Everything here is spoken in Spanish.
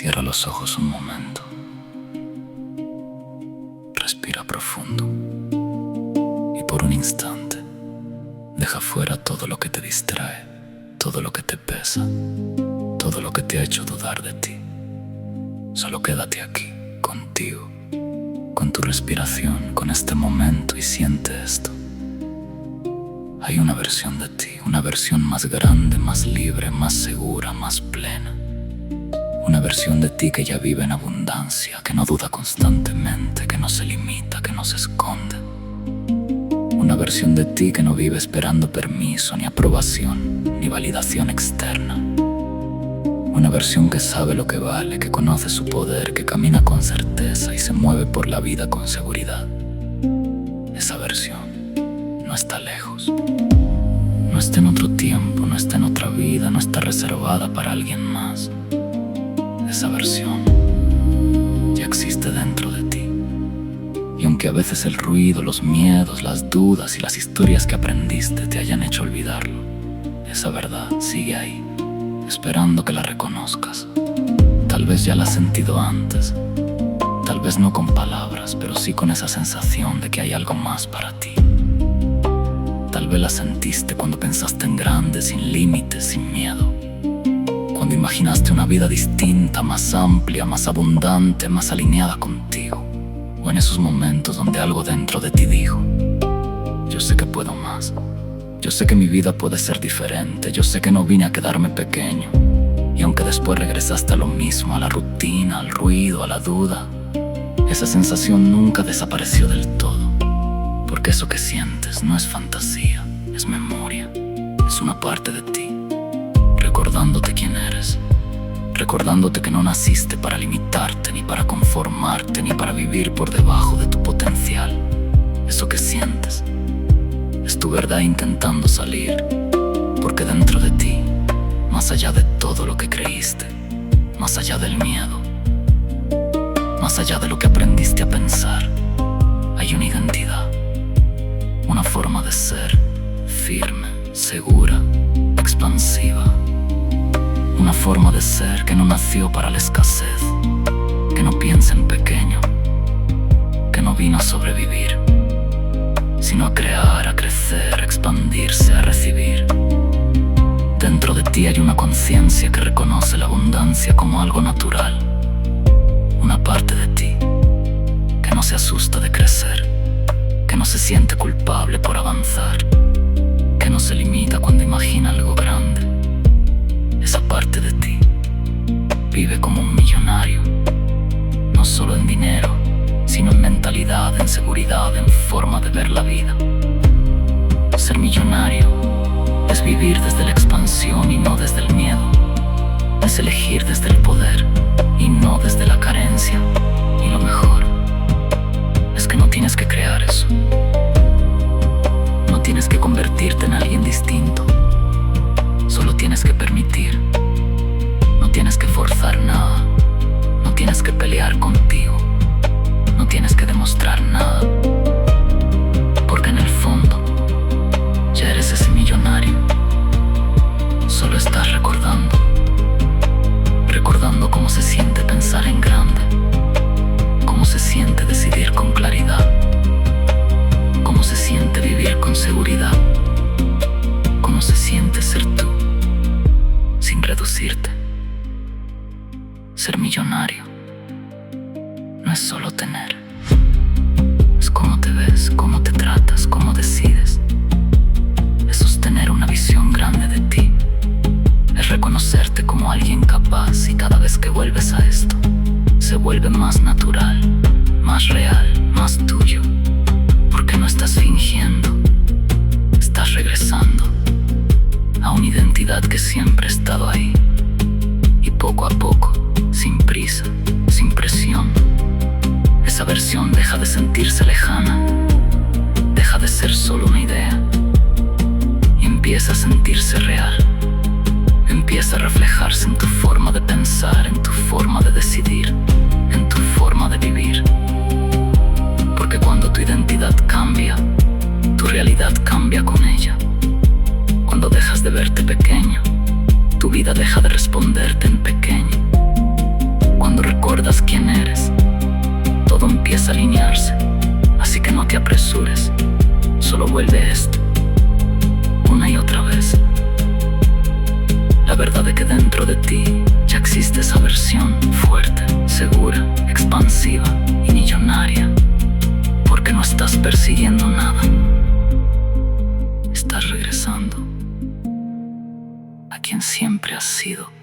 Cierra los ojos un momento. Respira profundo. Y por un instante, deja fuera todo lo que te distrae, todo lo que te pesa, todo lo que te ha hecho dudar de ti. Solo quédate aquí, contigo, con tu respiración, con este momento, y siente esto. Hay una versión de ti, una versión más grande, más libre, más segura, más plena. Una versión de ti que ya vive en abundancia, que no duda constantemente, que no se limita, que no se esconde. Una versión de ti que no vive esperando permiso, ni aprobación, ni validación externa. Una versión que sabe lo que vale, que conoce su poder, que camina con certeza y se mueve por la vida con seguridad. Esa versión no está lejos. No está en otro tiempo, no está en otra vida, no está reservada para alguien más. Esa versión ya existe dentro de ti. Y aunque a veces el ruido, los miedos, las dudas y las historias que aprendiste te hayan hecho olvidarlo, esa verdad sigue ahí, esperando que la reconozcas. Tal vez ya la has sentido antes, tal vez no con palabras, pero sí con esa sensación de que hay algo más para ti. Tal vez la sentiste cuando pensaste en grande, sin límites, sin miedo. Cuando imaginaste una vida distinta, más amplia, más abundante, más alineada contigo. O en esos momentos donde algo dentro de ti dijo: yo sé que puedo más. Yo sé que mi vida puede ser diferente. Yo sé que no vine a quedarme pequeño. Y aunque después regresaste a lo mismo, a la rutina, al ruido, a la duda, esa sensación nunca desapareció del todo. Porque eso que sientes no es fantasía, es memoria, es una parte de ti, recordándote quién eres, recordándote que no naciste para limitarte, ni para conformarte, ni para vivir por debajo de tu potencial. Eso que sientes es tu verdad intentando salir, porque dentro de ti, más allá de todo lo que creíste, más allá del miedo, más allá de lo que aprendiste a pensar, hay una identidad. Una forma de ser firme, segura, expansiva. Una forma de ser que no nació para la escasez, que no piensa en pequeño, que no vino a sobrevivir, sino a crear, a crecer, a expandirse, a recibir. Dentro de ti hay una conciencia que reconoce la abundancia como algo natural. Una parte de ti que no se asusta de crecer, que no se siente culpable por avanzar, que no se limita cuando imagina algo grande. Esa parte de ti vive como un millonario, no solo en dinero, sino en mentalidad, en seguridad, en forma de ver la vida. Ser millonario es vivir desde la expansión y no desde el miedo. Es elegir desde el poder y no desde la carencia. Y lo mejor es que no tienes que crear eso. No tienes que convertirte en alguien distinto. Solo tienes que permitir. No tienes que forzar nada. No tienes que pelear contigo. No tienes que demostrar nada. Porque en el fondo ya eres ese millonario. Solo estás recordando cómo se siente pensar en grande, cómo se siente decidir con claridad, cómo se siente vivir con seguridad, cómo se siente ser tú, sin reducirte. Ser millonario no es solo tener, es cómo te ves, cómo te tratas, cómo decides. Es sostener una visión grande de ti, es reconocerte como alguien capaz, y cada vez que vuelves a esto, se vuelve más natural, más real, más tuyo. Porque no estás fingiendo, estás regresando a una identidad que siempre ha estado ahí. Y poco a poco, sin prisa, sin presión, esa versión deja de sentirse lejana, deja de ser solo una idea y empieza a sentirse real. Empieza a reflejarse en tu forma de pensar, en tu forma de decidir, en tu forma de vivir. Porque cuando tu identidad cambia, tu realidad cambia con ella. Cuando dejas de verte pequeño, tu vida deja de responderte en pequeño. Cuando recuerdas quién eres, todo empieza a alinearse. Así que no te apresures, solo vuelve esto una y otra vez. La verdad es que dentro de ti ya existe esa versión fuerte, segura, expansiva y millonaria. Porque no estás persiguiendo nada, estás regresando a quien siempre has sido.